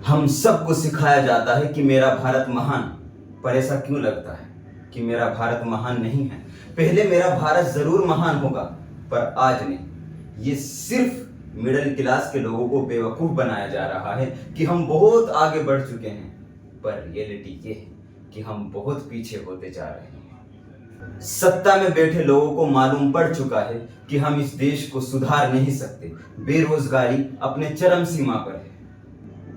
हम सबको सिखाया जाता है कि मेरा भारत महान, पर ऐसा क्यों लगता है कि मेरा भारत महान नहीं है? पहले मेरा भारत जरूर महान होगा, पर आज नहीं। ये सिर्फ मिडिल क्लास के लोगों को बेवकूफ बनाया जा रहा है कि हम बहुत आगे बढ़ चुके हैं, पर रियलिटी ये है कि हम बहुत पीछे होते जा रहे हैं। सत्ता में बैठे लोगों को मालूम पड़ चुका है कि हम इस देश को सुधार नहीं सकते। बेरोजगारी अपने चरम सीमा पर है,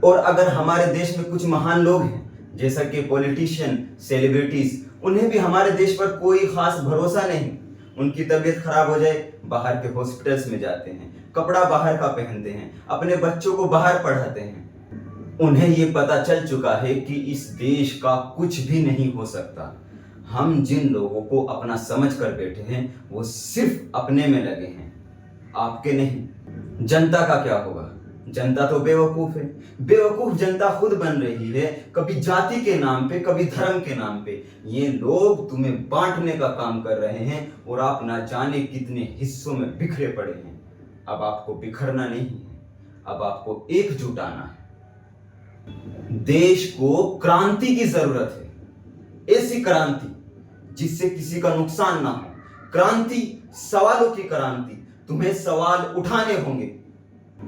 और अगर हमारे देश में कुछ महान लोग हैं जैसा कि पॉलिटिशियन, सेलिब्रिटीज, उन्हें भी हमारे देश पर कोई खास भरोसा नहीं। उनकी तबीयत खराब हो जाए बाहर के हॉस्पिटल्स में जाते हैं, कपड़ा बाहर का पहनते हैं, अपने बच्चों को बाहर पढ़ाते हैं। उन्हें ये पता चल चुका है कि इस देश का कुछ भी नहीं हो सकता। हम जिन लोगों को अपना समझ कर बैठे हैं वो सिर्फ अपने में लगे हैं, आपके नहीं। जनता का क्या होगा? जनता तो बेवकूफ है। बेवकूफ जनता खुद बन रही है, कभी जाति के नाम पे, कभी धर्म के नाम पे। ये लोग तुम्हें बांटने का काम कर रहे हैं और आप ना जाने कितने हिस्सों में बिखरे पड़े हैं। अब आपको बिखरना नहीं है, अब आपको एकजुट आना है। देश को क्रांति की जरूरत है, ऐसी क्रांति जिससे किसी का नुकसान ना हो। क्रांति, सवालों की क्रांति। तुम्हें सवाल उठाने होंगे।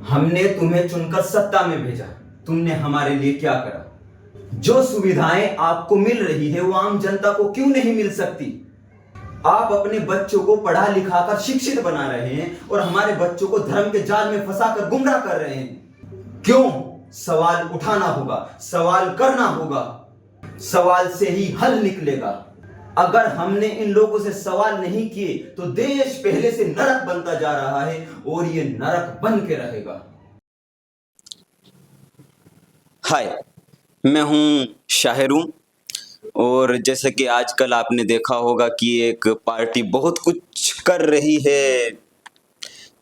हमने तुम्हें चुनकर सत्ता में भेजा, तुमने हमारे लिए क्या करा? जो सुविधाएं आपको मिल रही है वो आम जनता को क्यों नहीं मिल सकती? आप अपने बच्चों को पढ़ा लिखा कर शिक्षित बना रहे हैं और हमारे बच्चों को धर्म के जाल में फंसाकर गुमराह कर रहे हैं। क्यों? सवाल उठाना होगा, सवाल करना होगा। सवाल से ही हल निकलेगा। अगर हमने इन लोगों से सवाल नहीं किए तो देश पहले से नरक बनता जा रहा है और ये नरक बन के रहेगा। हाय, मैं हूं शाहिरू, और जैसे कि आजकल आपने देखा होगा कि एक पार्टी बहुत कुछ कर रही है,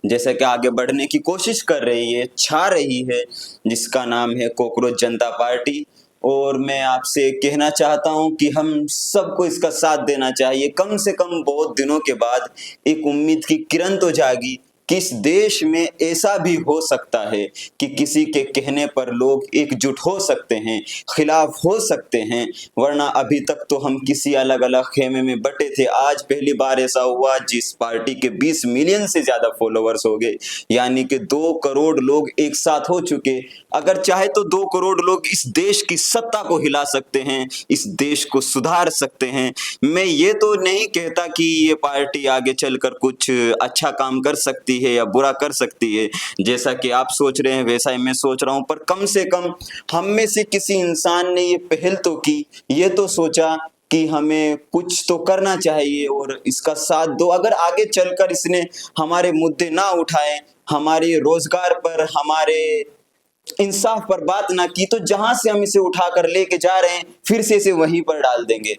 जैसे कि आगे बढ़ने की कोशिश कर रही है, छा रही है, जिसका नाम है कॉकरोच जनता पार्टी। और मैं आपसे कहना चाहता हूं कि हम सबको इसका साथ देना चाहिए। कम से कम बहुत दिनों के बाद एक उम्मीद की किरण तो जागी कि इस देश में ऐसा भी हो सकता है कि किसी के कहने पर लोग एकजुट हो सकते हैं, खिलाफ हो सकते हैं। वरना अभी तक तो हम किसी अलग अलग खेमे में बटे थे। आज पहली बार ऐसा हुआ जिस पार्टी के 20 मिलियन से ज्यादा फॉलोअर्स हो गए, यानी कि 2 करोड़ लोग एक साथ हो चुके। अगर चाहे तो 2 करोड़ लोग इस देश की सत्ता को हिला सकते हैं, इस देश को सुधार सकते हैं। मैं ये तो नहीं कहता कि ये पार्टी आगे चलकर कुछ अच्छा काम कर सकती है या बुरा कर सकती है। जैसा कि आप सोच रहे हैं वैसा ही मैं सोच रहा हूं, पर कम से कम हम में से किसी इंसान ने ये पहल तो की, ये तो सोचा कि हमें कुछ तो करना चाहिए और इसका साथ दो। अगर आगे चलकर इसने हमारे मुद्दे ना उठाए, हमारे रोजगार पर, हमारे इंसाफ पर बात ना की, तो जहां से हम इसे उठाकर लेके जा रहे हैं फिर से इसे वहीं पर डाल देंगे।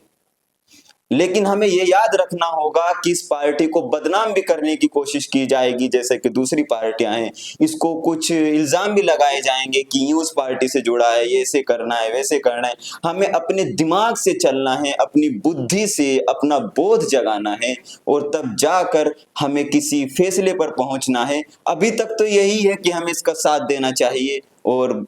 लेकिन हमें यह याद रखना होगा कि इस पार्टी को बदनाम भी करने की कोशिश की जाएगी, जैसे कि दूसरी पार्टियां हैं। इसको कुछ इल्जाम भी लगाए जाएंगे कि ये उस पार्टी से जुड़ा है, ये ऐसे करना है, वैसे करना है। हमें अपने दिमाग से चलना है, अपनी बुद्धि से अपना बोध जगाना है, और तब जाकर हमें किसी फैसले पर पहुंचना है। अभी तक तो यही है कि हमें इसका साथ देना चाहिए, और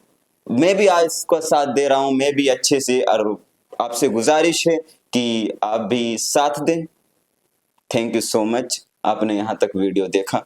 मैं भी आज इसका साथ दे रहा हूं, मैं भी अच्छे से। और आपसे गुजारिश है कि आप भी साथ दें। थैंक यू सो मच, आपने यहाँ तक वीडियो देखा।